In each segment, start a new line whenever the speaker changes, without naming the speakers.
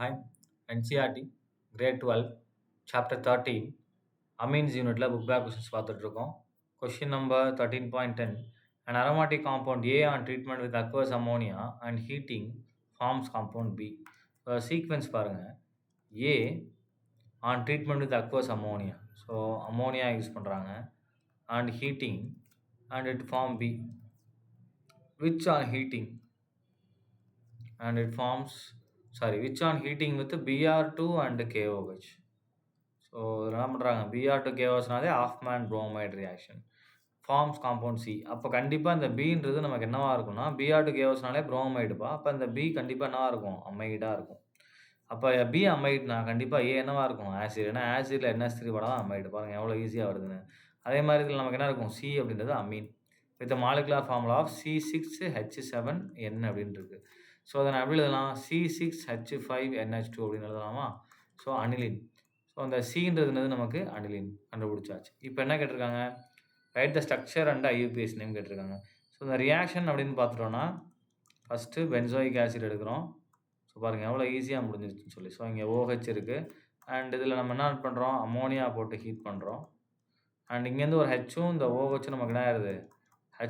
Hi, NCRT, Grade 12, Chapter 13, Amines Unitல book back questions பார்த்துட்டு இருக்கோம். Question number 13.10. An aromatic compound A on treatment with aqueous ammonia and heating forms compound B. Sequence பாருங்க. A on treatment with aqueous ammonia. So, ammonia use பண்ணுறாங்க and heating and it form B. Which on heating? And it forms, which on heating with Br2 and KOH. So இதில் என்ன பண்ணுறாங்க Br2 KOHனாலே Hofmann bromide reaction forms compound C. அப்போ கண்டிப்பாக இந்த பின்றது நமக்கு என்னவா இருக்கும்னா Br2 KOHனாலே புரோமைடுப்பா. அப்போ இந்த பி கண்டிப்பாக என்னவா இருக்கும், அமைடாக இருக்கும். அப்போ பி அமைட்னா கண்டிப்பாக ஏ என்னவா இருக்கும், ஆசிட். ஏன்னா ஆசிடில் NH3 படம் அமைடு. பாருங்கள் எவ்வளோ ஈஸியாக வருதுன்னு. அதே மாதிரி இதில் நமக்கு என்ன இருக்கும், சி அப்படின்றது amine with molecular formula of C6H7N அப்படின்ட்டு இருக்குது. ஸோ அதை நான் எப்படி எழுதலாம், C6H5NH2 அப்படின்னு எழுதலாமா. So aniline. ஸோ அந்த சின்றது நமக்கு அனிலின் கண்டுபிடிச்சாச்சு. இப்போ என்ன கேட்டிருக்காங்க, right the structure and IUPAC name கேட்டிருக்காங்க. ஸோ இந்த ரியாக்ஷன் அப்படின்னு பார்த்துட்டோன்னா ஃபஸ்ட்டு பென்சோயிக் ஆசிட் எடுக்கிறோம். ஸோ பாருங்கள் எவ்வளோ ஈஸியாக முடிஞ்சிருச்சுன்னு சொல்லி. ஸோ இங்கே OH இருக்குது அண்ட் இதில் நம்ம என்ன பண்ணுறோம், அமோனியா போட்டு ஹீட் பண்ணுறோம். அண்ட் இங்கேருந்து ஒரு ஹெச்சும் இந்த OH நமக்கு என்ன ஆயிடுது,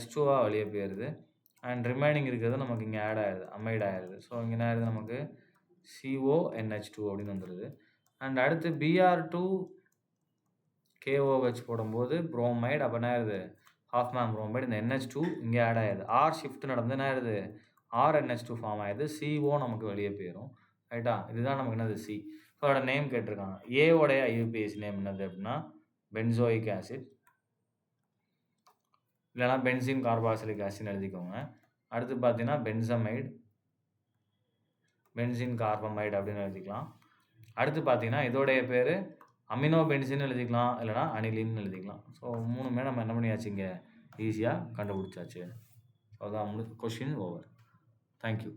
H2வாக வெளியே போயிடுது. அண்ட் ரிமைனிங் இருக்கிறது நமக்கு இங்கே ஆட் ஆயிடுது, அமைட் ஆயிடுது. ஸோ இங்கே என்ன ஆயிடுது, நமக்கு CONH2 அப்படின்னு வந்துடுது. அண்ட் அடுத்து Br2 KOH போடும்போது புரோமைடு. அப்போ என்ன ஆயிடுது, ஹாஃப்மேன் புரோமைடு. இந்த NH2 இங்கே ஆட் ஆயிடுது. ஆர் ஷிஃப்ட் நடந்து என்ன ஆயிடுது, RNH2 ஃபார்ம் ஆயிடுது. CO நமக்கு வெளியே போயிடும். ரைட்டா, இதுதான் நமக்கு என்னது சி. ஸோ அதோட நேம் கேட்டிருக்காங்க. ஏவோடைய IUPAC நேம் என்னது அப்படின்னா பென்சோயிக் ஆசிட், இல்லைனா பென்சின் கார்பாக்சிலிக் ஆசிட்னு எழுதிக்கோங்க. அடுத்து பார்த்தீங்கன்னா பென்சமைடு, பென்சின் கார்பமைடு அப்படின்னு எழுதிக்கலாம். அடுத்து பார்த்தீங்கன்னா இதோடைய பேர் அமினோ பென்சின் எழுதிக்கலாம், இல்லைனா அனிலின்னு எழுதிக்கலாம். ஸோ மூணுமே நம்ம என்ன பண்ணியாச்சு, இங்கே ஈஸியாக கண்டுபிடிச்சாச்சு. ஸோ அதான் கொஷின் ஓவர். தேங்க்யூ.